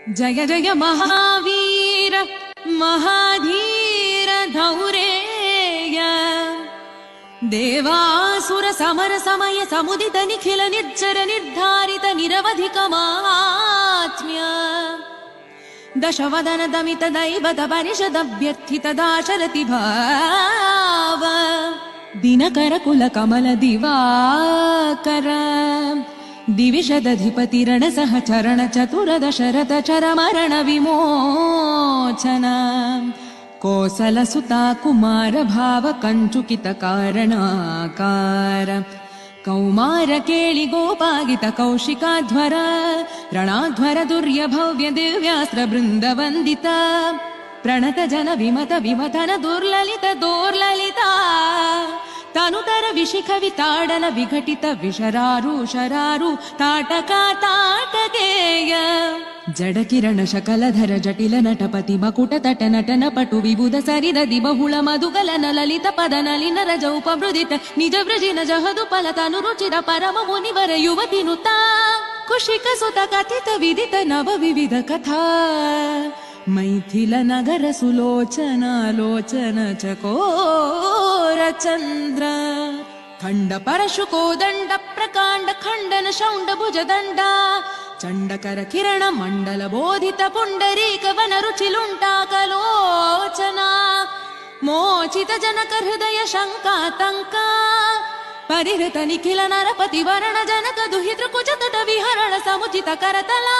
जय जय महावीर महाधीर धौरेय देवासुर समर समय समुदित निखिल निर्जर निर्धारित निरवधिक महात्म्य दशवदन दमित दैवत परिषद अभ्यर्थित दाशरथि भाव दिनकर कुल कमल दिवाकर दिविशदधिपति रण सहचरण चतुर दशरथ चर मरण विमोचन कोसल सुता कुमार भाव कंचुकित कारणाकार कौमार केळि गोपागित कौशिकाध्वर रणाध्वर दुर्य भव्य दिव्यास्त्र बृंद वंदित प्रणत जन विमत विमथन दुर्ललित दोर्ललिता तनुतर विशिख विताडन विघटित विशरारु शरारु ताटका ताटकेय जड किरण शकलधर जटिल नटपति मकुट तट नटन पटु विबुध सरिदधि बहुळ मधुगलन ललित पद नलिन रज उपमृदित निज वृजिन जहदु फलतनु रुचिर परम मुनिवर युवति नुता कुशिक सुत कथित विदित नव विविध कथा मैथिल नगर सुलोचना लोचन चकोर चंद्र खंड परशु कोदंड प्रकांड खंडन शौंड भुज दंडा चंडकर किरण मंडल बोधित पुंडरीक वन रुचिलुंटाकलोचना मोचित जनक हृदय शंकातंका परिहृत निखिल नरपति वरण जनक दुहितृ कुज तट विहरण समुचित करतला